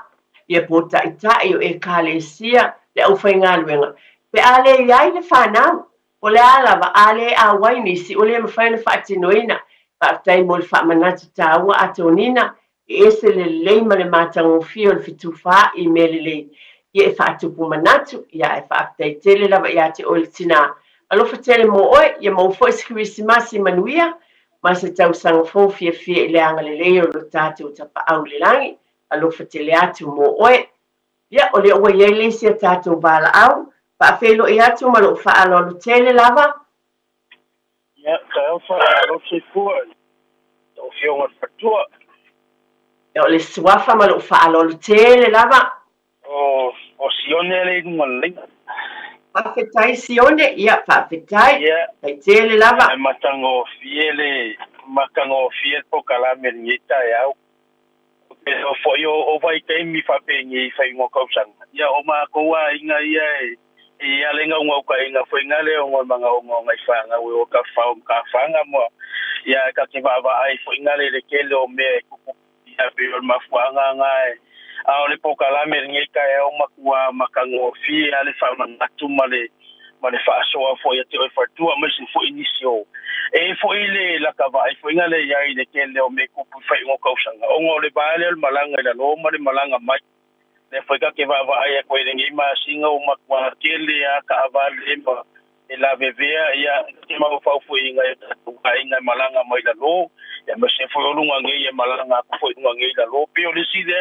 A: Ia pota itai o e kālesia le au whainga luenga. Pe ale iai le whanau, o le alawa, ale a waini si o le mawhaina whaatinoina, whaatai mo le whaamanatu tāua atonina, e ese le leima le mātango fio le fitu wha I mele le. Ia e whaatupu manatu, ia e whaatai tele lava ia te o le tina. Alofa tele mo oe, ia mau fo eskirisimasi manuia, ma se tausaga fofiafia i le agalelei o lo tatou tapa'au le lagi alofa tele atu mo oe ia o le ua iai leisi a tatou vala'au fa'afelo'i atu ma lo'o fa'aloalo tele lava
F: ia ka fa'aloalo seifua o fionga fatua
A: ia o le suafa ma lo'o fa'aloalo tele lava
F: o sione le ngoleng
A: fa'afetai sione ia fa'afetai kai tele lava
F: matango fiele makango fiel po kalame ngita ya o foi o vai kai mi fa pengi fai ngo kausang ya o ma ko wa inga ia lenga ngo ka inga foi ngale ngo manga ngo ngai fanga o ka fanga mo ya ka ke va ai foi ngale le kele o me ku ya pe o ma fuanga ngai a o le po kalame ngita ya o makua makango fi ale fa mangatu male ma le fa'asoa foi te o fatua ma se foi inisio e foi le la ka vai foi ngale ya i le kele o me ku fai ngo kausanga o ngo le baile o malanga le lo ma le malanga mai le foi ka ke va ai ko le ngi ma singa o ma kwa kele ya ka va le ma e la bebea ya ke ma fa foi nga tu ai nga malanga mai la lo ya ma se foi o lunga ngi e malanga ku foi lunga ngi la lo pe o le si de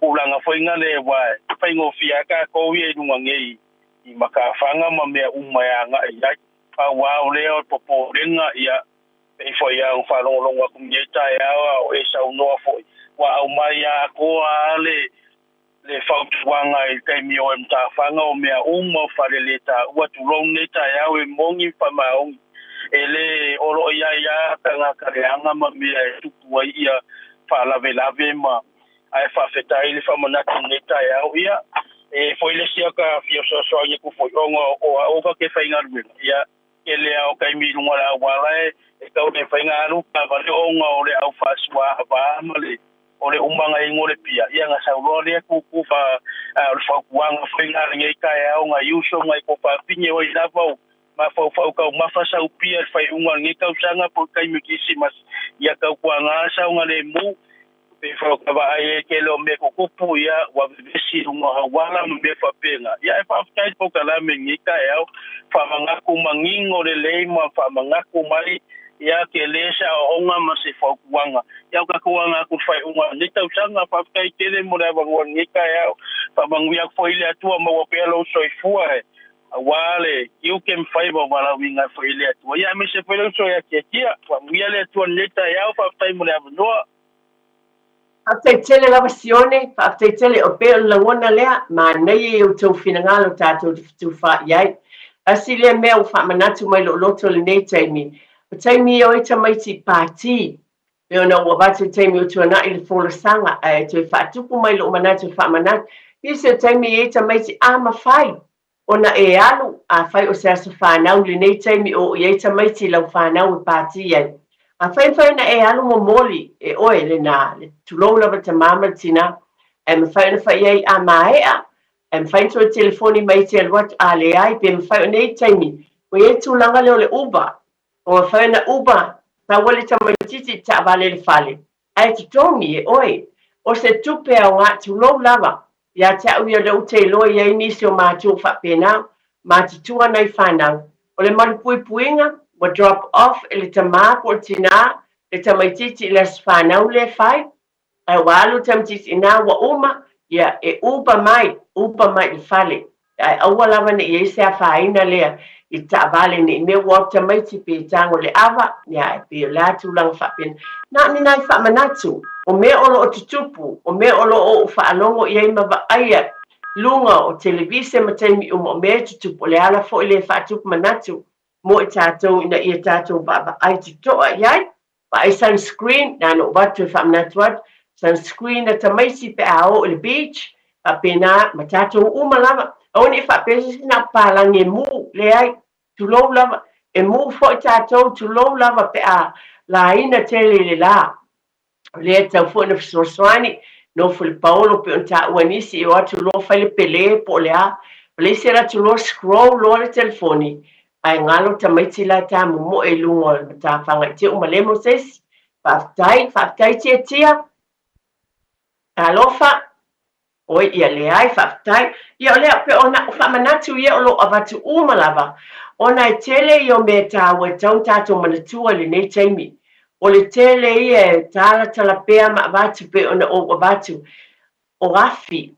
F: o langa foi ngale wa fai ngo fia ka ko wi lunga ngi i makafanga ma mea umayanga ia pa wa le o popo renga ia e foi ia un falo longa kumeta ia o e sa no foi wa au mai ia ko le fautuanga i kai mi o mta fanga o mea umo fale leta wa tu long neta ia o mongi pa maong ele oro ia tanga kareanga ma mea tu wa ia fa la velave ma ai fa fetai le fa monatu neta ia e foi le sia ka fio so ye ku foi o ka ke fai ngarwe ya ele au kai mi lunga la wala e ka o fai ngaru ka va le o le au fa swa va male o le umanga i ngore pia ia nga sa lo le ku fa o fa kuanga fai ngar ngai ka ya o nga yuso ngai ko fa pinye o ina fa ma fa ka ma fa sa pia fai unga ngai ka usanga po kai mi kisimas ia ka kuanga sa nga le mu pe fo ka va ai ke lo me ko kupu ya wa vesi unga wala me fa penga ya fa kai po kala me ngika ya fa manga ku mangingo le ma fa manga ku mai ya ke lesa onga ma se fo kuanga ya ka kuanga ku fa unga ni ta usanga fa kai ke le mo le va ngika ya fa mangia fo ile atua ma wa pe lo so ifua wale you can favor wala winga fo ile atua ya me se pelo so ya ke kia fa ngia le atua neta ya fa tai mo le no
A: Fa'afetaitele lava sione, fa'afetaitele o pea o lagona lea, manai e o tau finagalo o tatou tufa'i ai. Asi lea mea o fa'amanatu mai lo'oloto o lenei taimi. O taimi o e tamaiti pāti, pe ona ua watu taimi o tuana'i le folasaga, e toe fa'atupu mai lo'o manatu fa'amanatu. Isi o taimi e tamaiti a mawhai, ona e alu a whai o se asa whanau lenei taimi o i e tamaiti lau whanau e pāti ai. A whai na e alu mo moli e oe le na le tulou lava tamama tina e mwhai na whai ai a maea e mwhai to telefoni mai te aluat a le ai pe mwhai o nei taimi o e tūlanga leo le uba o mwhai na uba ta wale tamaititi ta vale le fale ai tutongi e oe o se tupe a ngā tulou lava ia te au ia le ute loa ia inisi o mātua whapena mātitua nei whanau o le marupui puinga wa drop off ele tama por tina le tamaititi le sfanau le fai ai walu tamaititi na wa uma ya e upa mai le fale ai awala vane e se afaina le i vale ni me wa tamaiti pe tango le ava ya pe la tu lang fa pen na ni nai fa manatu o me olo o tutupu o me olo o fa alongo i ma ai lunga o televise matemi o me tutupu le ala fo le fa tupu manatu mo i tātou ina ia tātou baba ai te toa iai, pa ai sunscreen, nā no watu e whamanatu atu, sunscreen na tamaisi pe ao le beach, pa pena ma tātou umalama, au ni whapesi na pālangi mu le ai, tulou lava, e mu fo i tātou tulou lava pe a la ina tele le la, le tau fo na fisoswani, no fo le paolo pe on ta uanisi e watu lo fai pele po le a, le se la tu lo scroll lo le telefoni, ai ngalo tamaiti la ta mo e lungo ta fanga te o malemo ses faftai tia alofa o ia le ai faftai ia le pe ona fa manatu ia o lo avatu umalava ona tele yo meta wa tau tato manatua le nei taimi o le tele ia tala talapea ma vatu pe ona o vatu o afi.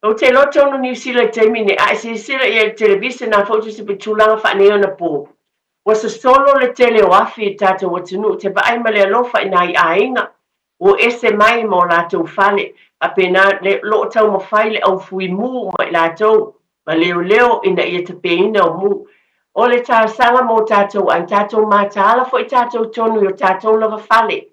A: O te loto no New Zealand te mine a se sila ia televisi na foto se pitulanga fa ne ona po. Was a solo le tele o afi tata o tunu te ba ai male alofa ina I ainga o ese mai mo la tau fale a pena le lo tau mo faile au fui mu mai la tau ma leo ina ia te peina o mu. O le tā sanga mo tātou ai tātou mā tāla fo I tātou tonu o tātou lava fale.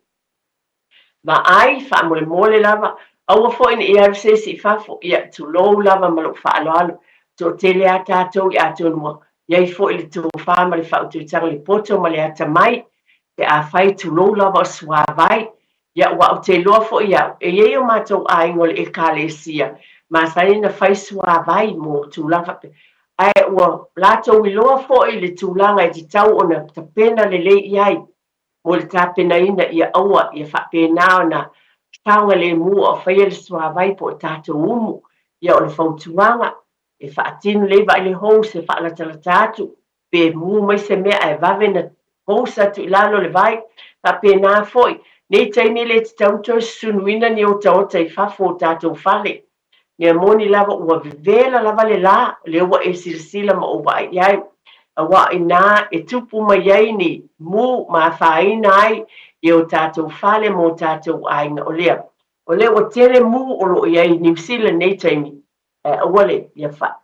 A: Ma ai wha mole lava, aua fo ina ia rusesi fafo, ia tu lou lava malo wha alo to tele a tātou I atou mua. Iai fo ili tu wha ma le wha utu tanga li poto ma le ata mai, te a whai tu lou lava o sua vai, ia ua o te loa fo ia, e iei o mātou a ingole e kāle sia, ma saina whai sua vai mo tu lava pe. Ai ua latou I loa fo'i le tūlanga I te tau o na tapena le lei iai. Mo le tāpena ina ia aua ia whapena o na taunga le mua o whaia le suawai po tātou umu. Ia o le whautuanga e whaatinu le vai le hou se whaalatala tātu. Pe mu mai se mea e vave na hou sa tu ilalo le vai. Whapena fo'i. Nei taimi le te tauto sunuina ni o taota I whafo tātou whale. Nia moni lava ua vivela lava le la, le ua e silasila ma ua ai ai. Awa ina e tupu mai ai ni mu ma whaina ai I o tātou whale mo tātou ainga o lea. O lea o tere mu o lo iai New Zealand nei taimi. Awale,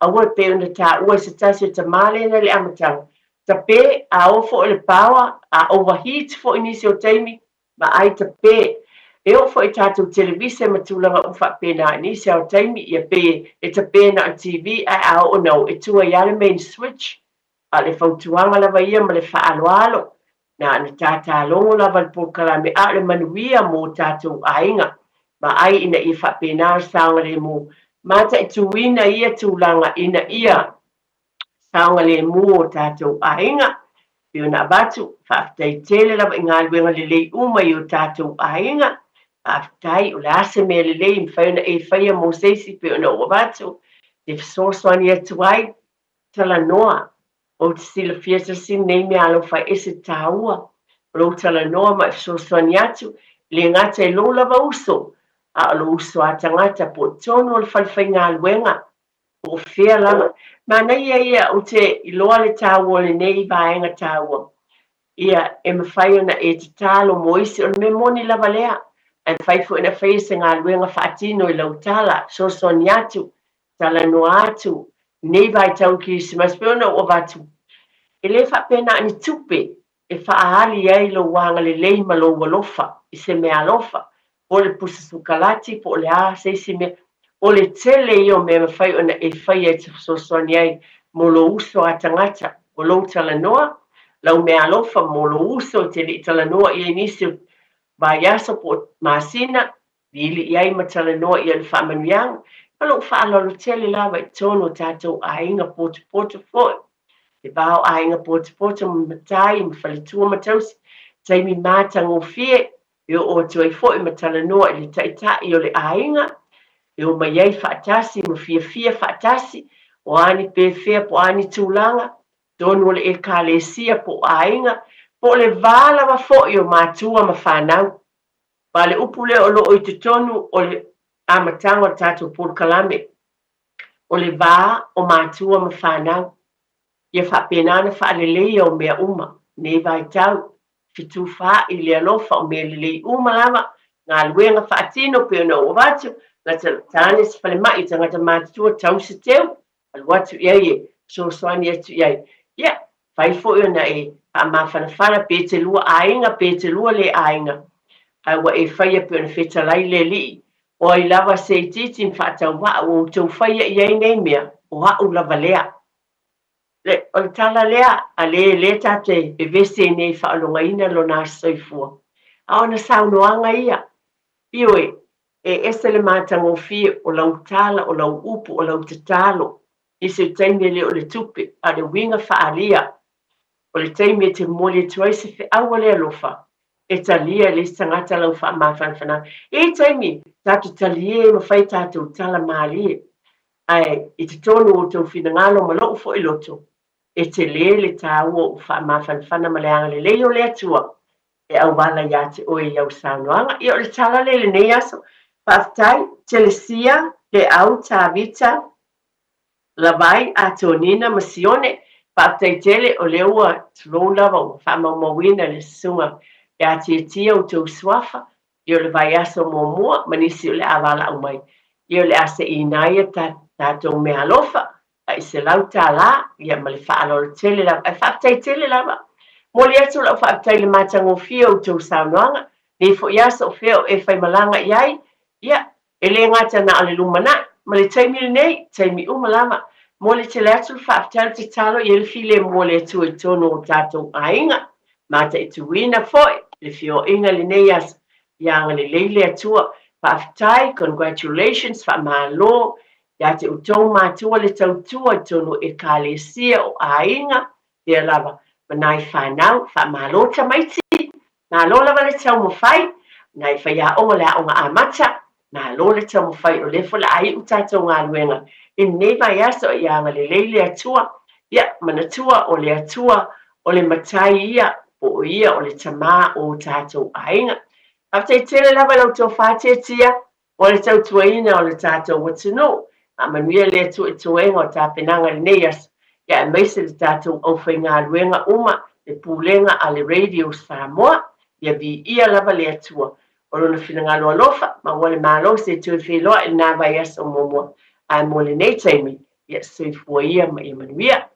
A: awale pe ona tā ua se tasi ta male na le amatanga. Ta pe a ofo le power, a overheat fo inisi o taimi, ma ai ta pe. E o fo I tātou televise ma tūlanga uwha pēnā ni se au taimi I a pē e ta pēnā o TV ai au o nau e tua I ale main switch a le whautuanga lava ia ma le whaaloalo na tātā longo lava le pōkalame a le manuia mō tātou ainga ma ai ina I wha pēnā saonga le mō mata I tuina ia tūlanga ina ia saonga le mō o tātou ainga Pio na batu, whaafitai tele lava I ngā luenga le lei uma I o tātou ainga Aftai o le ase mea le lei mwhauna e whaia mō seisi pe ona ua batu. Te whasoaswani atu ai, tala noa. O te sila fiasa sin nei mea alo whai ese tāua. Ro tala noa mai whasoaswani atu, le ngata e lo lava uso. A alo uso a tangata po tono o le whalwhai ngā luenga. O whea lama. Ma nei ia o te iloa le tāua le nei vaenga tāua. Ia e mawhai ona e te tālo moisi o le memoni lava lea. And faithful in a face and I'll wing a fatino lautala, so soniatu, talanoatu, nevai tauki, simaspona ovatu. Elefa pena ni tupe, e faali ailo wanga le leima lo walofa, se me alofa, o le pusasukalati, po le a, se me, o le tele io me fai ona e fai e so soniai, molo uso atangata, o lo talanoa, lau me alofa, molo uso, te li talanoa, I inisio, Vaiaso po masina, ili iai matala noa I al whamanuiang, alo whaalolo tele lawa I tono tātou ainga poto foi. Te bao ainga poto matai, mwhalitua matausi, taimi mātang o fie, io o tuai foi matala noa I le taitai o le ainga, io mai ai whaatasi, mawhia whaatasi, o ani pewhia po ani tūlanga, tono le e kālesia po ainga, po le vala ma fo I o mātua ma whanau. Pa le upu le o loo I te tonu o le amatanga tātou pōkalame. O le vā o mātua ma whanau. Ia whapenana whaalelei o mea uma. Ne vai tau. Fitu wha I le alofa o mea lelei uma lava. Ngā luenga whaatino pe ona o watu. Ngā tāne se whale mai tangata mātua tau se teu. Aluatu iai e. So soani atu iai. Ia. Whai fo I ona e. A mawhanawhana pe te lua ainga, pe te lua le ainga. Awa e whaia pe ona whetalai le li. O I lava se titi mwhatau wa o tau whaia I nei mea. O hau lava lea. O tala lea, a le tate e vese nei whaalonga ina lo nā soifua. A ona saunoanga ia. Pio e ese le mātango fie o lau tala, o lau upu, o lau tatalo. Ise taimi le o le tupe, a le winga whaalia. O le taimi te mole tuai se fe awa le alofa. E talia le tangata lau wha mawhanwhana. E taimi, tatu talie ma whai tatu tala maali. Ai, I te tonu o tau whinangalo ma loo fo I loto. E te le tāua o wha mawhanwhana ma le anga le leo le atua. e au wala ia te oe iau saunoanga. Ia o le tala le nei aso, whaafitai, telesia, le au tāwita, lawai a tonina masione, whaafitai tele o le ua tulou lava o whamamawina le sunga, e a tia o tau swafa, ia o le vai aso mua, manisi o le awala au mai. Ia o le ase inaia tātou mea alofa, ai se lau tāla, ia ma le whaalolo tele lava, ai whaafitai tele lava. Moli atu lau whaafitai le matangofia o tau saunoanga, ne fo iasa o feo e whaimalanga iai, ia, e le ngata na ale lumana, ma le taimi nei, taimi umalama, moli te le atu whaafitai te talo i le file moli atu e tono o tātou ainga, mata e tuina foi, le fio inga le nei asa, ianga le leile atua, whaafitai, congratulations, whaamalo, ia te utong mātua le tautua tono e kālesia o ainga, ia lava, manai whanau, whaamalo tamaiti, nā lola wale tau mawhai, nai whaia onga lea onga amata, nā lola tau mawhai o lefo la ai utatou ngā luenga, e neva iaso ianga le leile atua, ia manatua o le atua, o le matai ia, o ia o le tamā o tātou ainga. After tele lava lau tō whātetia, o le tau tuaina o le tātou watino, a manuia le tu e tuenga o tā penanga le neias, ia e meise le tātou au whai ngā luenga uma, le pūlenga a le radio Samoa, ia vi ia lava le atua, o lona whina loa lofa, ma wale mālo se tu e whiloa e nā vai asa o momua, a mo le nei taimi, ia sui fua ia ma i manuia,